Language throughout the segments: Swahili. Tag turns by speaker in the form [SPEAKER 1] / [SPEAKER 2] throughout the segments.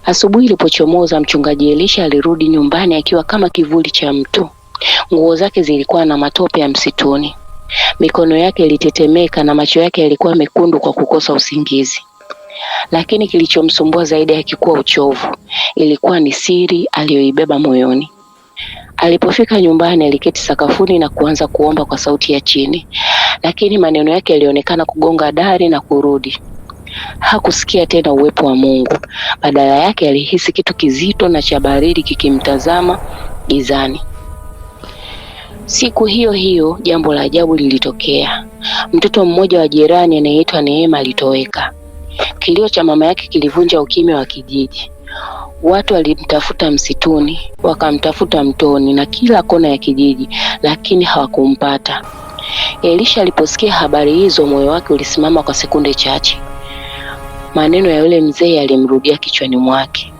[SPEAKER 1] Asubuhi ilipochomoza, mchungaji Elisha alirudi nyumbani akiwa kama kivuli cha mtu. Nguo zake zilikuwa na matope ya msituni. Mikono yake ilitetemeka na macho yake yalikuwa mekundu kwa kukosa usingizi. Lakini kilichomsumbua zaidi hakikuwa uchovu, ilikuwa ni siri aliyoibeba moyoni. Alipofika nyumbani, aliketi sakafuni na kuanza kuomba kwa sauti ya chini, lakini maneno yake yalionekana kugonga dari na kurudi. Hakusikia tena uwepo wa Mungu. Badala yake alihisi kitu kizito na cha baridi kikimtazama gizani. Siku hiyo hiyo jambo la ajabu lilitokea. Mtoto mmoja wa jirani anayeitwa Neema alitoweka. Kilio cha mama yake kilivunja ukimya wa kijiji. Watu walimtafuta msituni, wakamtafuta mtoni na kila kona ya kijiji, lakini hawakumpata. Elisha aliposikia habari hizo, moyo wake ulisimama kwa sekunde chache. Maneno ya yule mzee yalimrudia kichwani mwake.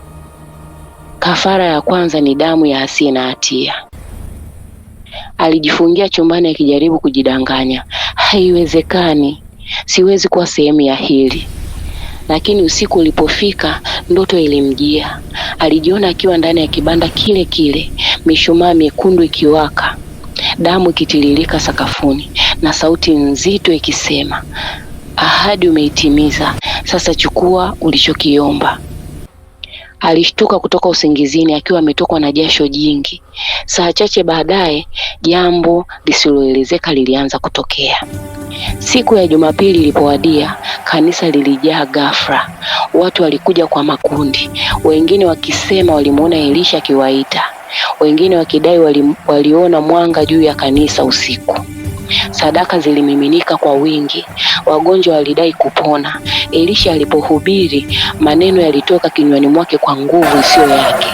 [SPEAKER 1] Kafara ya kwanza ni damu ya asiye na hatia. Alijifungia chumbani akijaribu kujidanganya, haiwezekani, siwezi kuwa sehemu ya hili. Lakini usiku ulipofika, ndoto ilimjia. Alijiona akiwa ndani ya kibanda kile kile, mishumaa mekundu ikiwaka, damu ikitiririka sakafuni na sauti nzito ikisema, ahadi umeitimiza, sasa chukua ulichokiomba. Alishtuka kutoka usingizini akiwa ametokwa na jasho jingi. Saa chache baadaye, jambo lisiloelezeka lilianza kutokea. Siku ya Jumapili ilipowadia, kanisa lilijaa ghafla. Watu walikuja kwa makundi, wengine wakisema walimuona Elisha akiwaita, wengine wakidai waliona mwanga juu ya kanisa usiku. Sadaka zilimiminika kwa wingi, wagonjwa walidai kupona. Elisha alipohubiri, maneno yalitoka kinywani mwake kwa nguvu isiyo yake.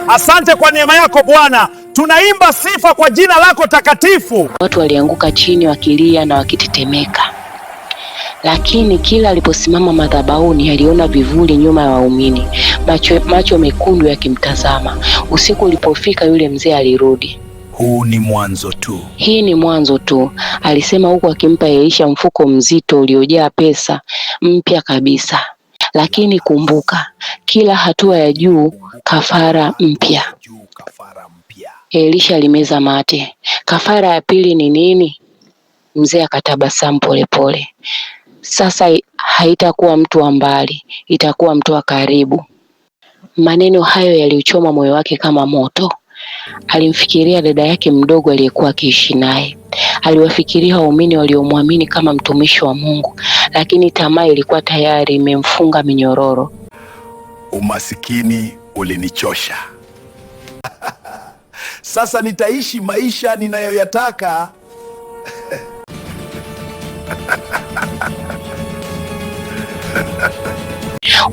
[SPEAKER 2] Asante kwa neema yako Bwana, tunaimba sifa kwa jina lako takatifu.
[SPEAKER 1] Watu walianguka chini wakilia na wakitetemeka. Lakini kila aliposimama madhabahuni aliona vivuli nyuma ya waumini, macho mekundu yakimtazama. Usiku ulipofika, yule mzee alirudi.
[SPEAKER 2] Huu ni mwanzo tu.
[SPEAKER 1] Hii ni mwanzo tu, alisema huku akimpa Elisha mfuko mzito uliojaa pesa mpya kabisa. Lakini kumbuka, kila hatua ya juu kafara mpya. Elisha alimeza mate. Kafara ya pili ni nini? Mzee akatabasamu polepole. Sasa haitakuwa mtu wa mbali, itakuwa mtu wa karibu. Maneno hayo yaliuchoma moyo wake kama moto. Alimfikiria dada yake mdogo aliyekuwa akiishi naye. Aliwafikiria waumini waliomwamini kama mtumishi wa Mungu, lakini tamaa ilikuwa tayari imemfunga minyororo.
[SPEAKER 2] Umasikini ulinichosha. Sasa nitaishi maisha ninayoyataka.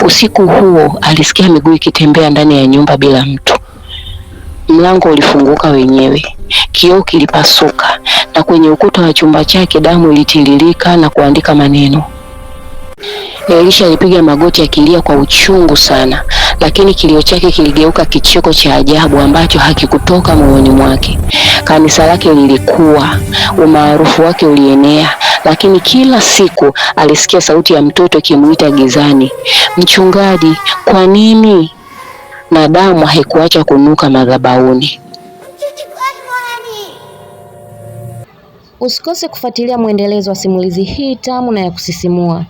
[SPEAKER 1] Usiku huo alisikia miguu ikitembea ndani ya nyumba bila mtu. Mlango ulifunguka wenyewe, kioo kilipasuka, na kwenye ukuta wa chumba chake damu ilitiririka na kuandika maneno. Elisha alipiga magoti akilia kwa uchungu sana, lakini kilio chake kiligeuka kicheko cha ajabu ambacho hakikutoka moyoni mwake. Kanisa lake lilikuwa, umaarufu wake ulienea, lakini kila siku alisikia sauti ya mtoto ikimuita gizani, mchungaji, kwa nini? Na damu haikuacha kunuka madhabahuni.
[SPEAKER 3] Usikose kufuatilia mwendelezo wa simulizi hii tamu na ya kusisimua.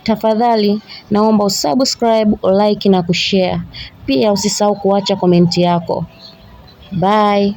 [SPEAKER 3] Tafadhali naomba usubscribe, like na kushare. Pia usisahau kuacha komenti yako. Bye.